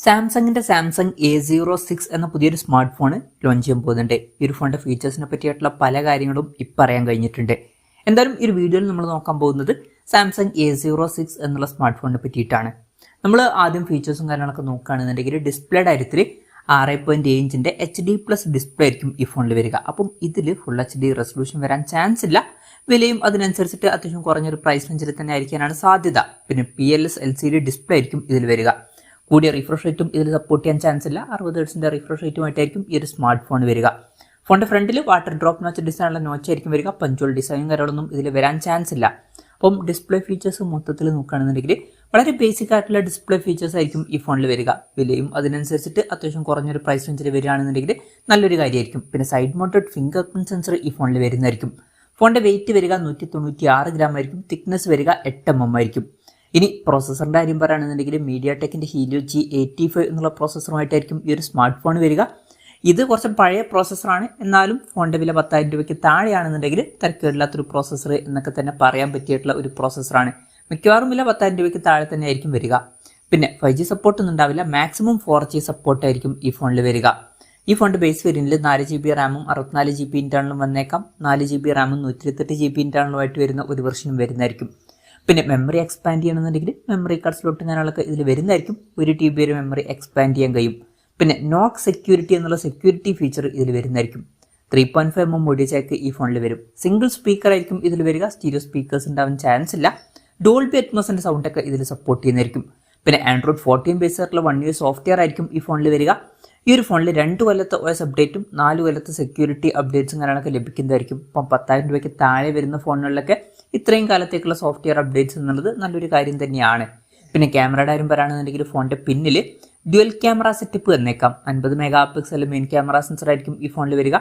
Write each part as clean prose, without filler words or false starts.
സാംസങ്ങിന്റെ Samsung A06 എന്ന പുതിയൊരു സ്മാർട്ട് ഫോൺ ലോഞ്ച് ചെയ്യാൻ പോകുന്നുണ്ട്. ഈ ഒരു ഫോണിന്റെ ഫീച്ചേഴ്സിനെ പറ്റിയിട്ടുള്ള പല കാര്യങ്ങളും ഇപ്പം അറിയാൻ കഴിഞ്ഞിട്ടുണ്ട്. എന്തായാലും ഈ ഒരു വീഡിയോയിൽ നമ്മൾ നോക്കാൻ പോകുന്നത് സാംസങ് A06 എന്നുള്ള സ്മാർട്ട് ഫോണിനെ പറ്റിയിട്ടാണ്. നമ്മൾ ആദ്യം ഫീച്ചേഴ്സും കാര്യങ്ങളൊക്കെ നോക്കുകയാണെന്നുണ്ടെങ്കിൽ ഡിസ്പ്ലേയുടെ കാര്യത്തിൽ 6.7 ഇഞ്ചിന്റെ HD+ ഡിസ്പ്ലേ ആയിരിക്കും ഈ ഫോണിൽ വരിക. അപ്പം ഇതിൽ ഫുൾ HD റെസൊല്യൂഷൻ വരാൻ ചാൻസ് ഇല്ല. വിലയും അതിനനുസരിച്ചിട്ട് അത്യാവശ്യം കുറഞ്ഞൊരു പ്രൈസ് റേഞ്ചിൽ തന്നെ ആയിരിക്കാനാണ് സാധ്യത. പിന്നെ PLS LCD ഡിസ്പ്ലേ ആയിരിക്കും ഇതിൽ വരിക. കൂടിയ റിഫ്രഷ് റേറ്റും ഇതിൽ സപ്പോർട്ട് ചെയ്യാൻ ചാൻസ് ഇല്ല. 60 ഹെർട്സിന്റെ റിഫ്രഷ് റേറ്റുമായിട്ടായിരിക്കും ഈ ഒരു സ്മാർട്ട് ഫോൺ വരിക. ഫോണിന്റെ ഫ്രണ്ടിൽ വാട്ടർ ഡ്രോപ്പ് നോച്ച് ഡിസൈനുള്ള നോച്ച് ആയിരിക്കും വരിക. പഞ്ച്വൽ ഡിസൈനും കാര്യങ്ങളൊന്നും ഇതിൽ വരാൻ ചാൻസ് ഇല്ല. അപ്പം ഡിസ്പ്ലേ ഫീച്ചേഴ്സ് മൊത്തത്തിൽ നോക്കുകയാണെന്നുണ്ടെങ്കിൽ വളരെ ബേസിക് ആയിട്ടുള്ള ഡിസ്പ്ലേ ഫീച്ചേഴ്സ് ആയിരിക്കും ഈ ഫോണിൽ വരിക. വിലയും അതിനനുസരിച്ചിട്ട് അത്യാവശ്യം കുറഞ്ഞൊരു പ്രൈസ് റേഞ്ചിൽ വരികയാണെന്നുണ്ടെങ്കിൽ നല്ലൊരു കാര്യമായിരിക്കും. പിന്നെ side mounted finger print sensor ഈ ഫോണിൽ വരുന്നതായിരിക്കും. ഫോണിന്റെ വെയിറ്റ് വരിക 196 ഗ്രാം ആയിരിക്കും. തിക്നെസ് വരിക 8 mm ആയിരിക്കും. ഇനി പ്രോസസ്സറിന്റെ കാര്യം പറയുകയാണെന്നുണ്ടെങ്കിൽ MediaTekന്റെ Helio G85 എന്നുള്ള പ്രോസസ്സറുമായിട്ടായിരിക്കും ഈ ഒരു സ്മാർട്ട് ഫോൺ വരിക. ഇത് കുറച്ച് പഴയ പ്രോസസ്സറാണ്. എന്നാലും ഫോണിന്റെ വില 10,000 രൂപയ്ക്ക് താഴെയാണെന്നുണ്ടെങ്കിൽ തിരക്കേടില്ലാത്തൊരു പ്രോസസ്സർ എന്നൊക്കെ തന്നെ പറയാൻ പറ്റിയിട്ടുള്ള ഒരു പ്രോസസ്സറാണ്. മിക്കവാറും വില 10,000 രൂപയ്ക്ക് താഴെ തന്നെ ആയിരിക്കും വരിക. പിന്നെ 5G സപ്പോർട്ട് ഒന്നും ഉണ്ടാവില്ല. മാക്സിമം 4G സപ്പോർട്ടായിരിക്കും ഈ ഫോണിൽ വരിക. ഈ ഫോണിന്റെ ബേസ് വേരിയന്റിൽ 4GB റാമും 64GB ഇന്റേണലും വന്നേക്കാം. 4GB റാമും 128GB ഇന്റേണലുമായിട്ട് വരുന്ന ഒരു വെർഷനും വരുന്നതായിരിക്കും. പിന്നെ മെമ്മറി എക്സ്പാൻഡ് ചെയ്യണമെന്നുണ്ടെങ്കിൽ മെമ്മറി കാർഡ് സ്ലോട്ടും കാര്യങ്ങളൊക്കെ ഇതിൽ വരുന്നതായിരിക്കും. 1TB വരെ മെമ്മറി എക്സ്പാൻഡ് ചെയ്യാൻ കഴിയും. പിന്നെ നോക്ക് സെക്യൂരിറ്റി എന്നുള്ള സെക്യൂരിറ്റി ഫീച്ചർ ഇതിൽ വരുന്നതായിരിക്കും. 3.5 mm ഓഡിയോ ജാക്ക് ഈ ഫോണിൽ വരും. സിംഗിൾ സ്പീക്കർ ആയിരിക്കും ഇതിൽ വരിക. സ്റ്റീരിയോ സ്പീക്കേഴ്സ് ഉണ്ടാവാൻ ചാൻസ് ഇല്ല. ഡോൾബി അറ്റ്മോസിന്റെ സൗണ്ട് ഒക്കെ ഇതിൽ സപ്പോർട്ട് ചെയ്യുന്നതായിരിക്കും. പിന്നെ Android 14 ബേസ് ആയിട്ടുള്ള 1 year സോഫ്റ്റ്വെയർ ആയിരിക്കും ഈ ഫോണിൽ വരിക. ഈ ഒരു ഫോണിൽ 2 കൊല്ലത്തെ OS അപ്ഡേറ്റും 4 കൊല്ലത്തെ സെക്യൂരിറ്റി അപ്ഡേറ്റ്സും കാര്യങ്ങളൊക്കെ ലഭിക്കുന്നതായിരിക്കും. അപ്പം 10,000 രൂപയ്ക്ക് താഴെ വരുന്ന ഫോണുകളിലൊക്കെ ഇത്രയും കാലത്തേക്കുള്ള സോഫ്റ്റ്വെയർ അപ്ഡേറ്റ്സ് എന്നുള്ളത് നല്ലൊരു കാര്യം തന്നെയാണ്. പിന്നെ ക്യാമറയുടെ കാര്യം പറയുകയാണെന്നുണ്ടെങ്കിൽ ഫോണിന്റെ പിന്നിൽ ഡ്യുവൽ ക്യാമറ സെറ്റപ്പ് വന്നേക്കാം. 50 MP മെയിൻ ക്യാമറ സെൻസർ ആയിരിക്കും ഈ ഫോണിൽ വരിക.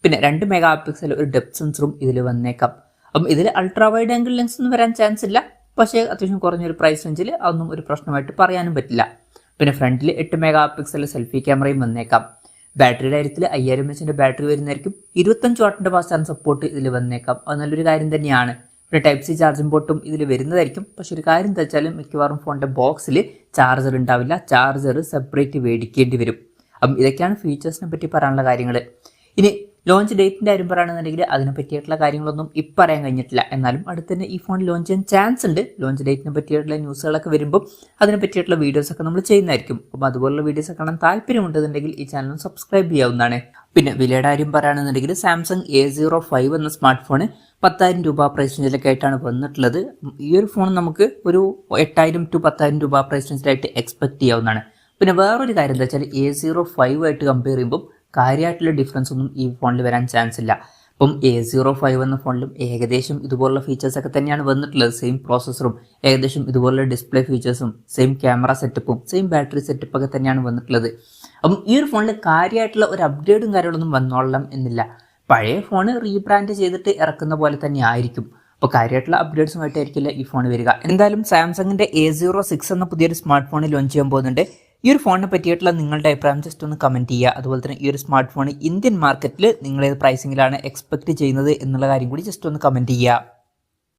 പിന്നെ 2 MP ഒരു ഡെപ്ത് സെൻസറും ഇതിൽ വന്നേക്കാം. അപ്പം ഇതിൽ അൾട്രാ വൈഡ് ആംഗിൾ ലെൻസ് ഒന്നും വരാൻ ചാൻസ് ഇല്ല. പക്ഷേ അത്യാവശ്യം കുറഞ്ഞൊരു പ്രൈസ് റേഞ്ചിൽ അതൊന്നും ഒരു പ്രശ്നമായിട്ട് പറയാനും പറ്റില്ല. പിന്നെ ഫ്രണ്ടിൽ 8 MP സെൽഫി ക്യാമറയും വന്നേക്കാം. ബാറ്ററിയുടെ കാര്യത്തിൽ 5000 mAh ബാറ്ററി വരുന്നതായിരിക്കും. 25 വാട്ടിന്റെ ഫാസ്റ്റ് ചാർജ് സപ്പോർട്ട് ഇതിൽ വന്നേക്കാം. അത് നല്ലൊരു കാര്യം തന്നെയാണ്. പിന്നെ Type-C ചാർജിംഗ് പോർട്ടും ഇതിൽ വരുന്നതായിരിക്കും. പക്ഷെ ഒരു കാര്യം എന്താ വെച്ചാൽ മിക്കവാറും ഫോണിന്റെ ബോക്സിൽ ചാർജർ ഉണ്ടാവില്ല. ചാർജർ സെപ്പറേറ്റ് മേടിക്കേണ്ടി വരും. അപ്പം ഇതൊക്കെയാണ് ഫീച്ചേഴ്സിനെ പറ്റി പറയാനുള്ള കാര്യങ്ങൾ. ഇനി ലോഞ്ച് ഡേറ്റിന്റെ കാര്യം പറയുകയാണെന്നുണ്ടെങ്കിൽ അതിനെ പറ്റിയിട്ടുള്ള കാര്യങ്ങളൊന്നും ഇപ്പം പറയാൻ കഴിഞ്ഞിട്ടില്ല. എന്നാലും അടുത്ത് തന്നെ ഈ ഫോൺ ലോഞ്ച് ചെയ്യാൻ ചാൻസ് ഉണ്ട്. ലോഞ്ച് ഡേറ്റിനെ പറ്റിയിട്ടുള്ള ന്യൂസുകളൊക്കെ വരുമ്പോൾ അതിനെ പറ്റിയിട്ടുള്ള വീഡിയോസൊക്കെ നമ്മൾ ചെയ്യുന്നതായിരിക്കും. അപ്പം അതുപോലുള്ള വീഡിയോസ് കാണാൻ താല്പര്യമുണ്ടെന്നുണ്ടെങ്കിൽ ഈ ചാനൽ സബ്സ്ക്രൈബ് ചെയ്യാവുന്നതാണ്. പിന്നെ വിലയുടെ കാര്യം പറയുകയാണെന്നുണ്ടെങ്കിൽ സാംസങ് A05 എന്ന സ്മാർട്ട് ഫോൺ 10,000 രൂപ പ്രൈസ് റേഞ്ചിലൊക്കെ ആയിട്ടാണ് വന്നിട്ടുള്ളത്. ഈ ഒരു ഫോൺ നമുക്ക് ഒരു 8,000 to 10,000 രൂപ പ്രൈസ് റേഞ്ചിലായിട്ട് എക്സ്പെക്ട് ചെയ്യാവുന്നതാണ്. പിന്നെ വേറൊരു കാര്യം എന്താ വെച്ചാൽ A05 ആയിട്ട് കമ്പയർ ചെയ്യുമ്പോൾ കാര്യമായിട്ടുള്ള ഡിഫറൻസ് ഒന്നും ഈ ഫോണിൽ വരാൻ ചാൻസ് ഇല്ല. അപ്പം A05 എന്ന ഫോണിലും ഏകദേശം ഇതുപോലുള്ള ഫീച്ചേഴ്സൊക്കെ തന്നെയാണ് വന്നിട്ടുള്ളത്. സെയിം പ്രോസസ്സറും ഏകദേശം ഇതുപോലുള്ള ഡിസ്പ്ലേ ഫീച്ചേഴ്സും സെയിം ക്യാമറ സെറ്റപ്പും സെയിം ബാറ്ററി സെറ്റപ്പൊക്കെ തന്നെയാണ് വന്നിട്ടുള്ളത്. അപ്പം ഈ ഒരു ഫോണിൽ കാര്യമായിട്ടുള്ള ഒരു അപ്ഡേറ്റും കാര്യങ്ങളൊന്നും വന്നോളണം എന്നില്ല. പഴയ ഫോൺ റീബ്രാൻഡ് ചെയ്തിട്ട് ഇറക്കുന്ന പോലെ തന്നെ ആയിരിക്കും. അപ്പോൾ കാര്യമായിട്ടുള്ള അപ്ഡേറ്റ്സുമായിട്ടായിരിക്കില്ല ഈ ഫോൺ വരിക. എന്തായാലും സാംസങ്ങിന്റെ A06 എന്ന പുതിയൊരു സ്മാർട്ട് ഫോൺ ലോഞ്ച് ചെയ്യാൻ പോകുന്നുണ്ട്. ഈ ഒരു ഫോണിനെ പറ്റിയിട്ടുള്ള നിങ്ങളുടെ അഭിപ്രായം ജസ്റ്റ് ഒന്ന് കമൻറ്റ് ചെയ്യുക. അതുപോലെ തന്നെ ഈ ഒരു സ്മാർട്ട് ഫോൺ ഇന്ത്യൻ മാർക്കറ്റിൽ നിങ്ങൾ ഏത് പ്രൈസിങ്ങിലാണ് എക്സ്പെക്ട് ചെയ്യുന്നത് എന്നുള്ള കാര്യം കൂടി ജസ്റ്റ് ഒന്ന് കമൻറ്റ് ചെയ്യുക.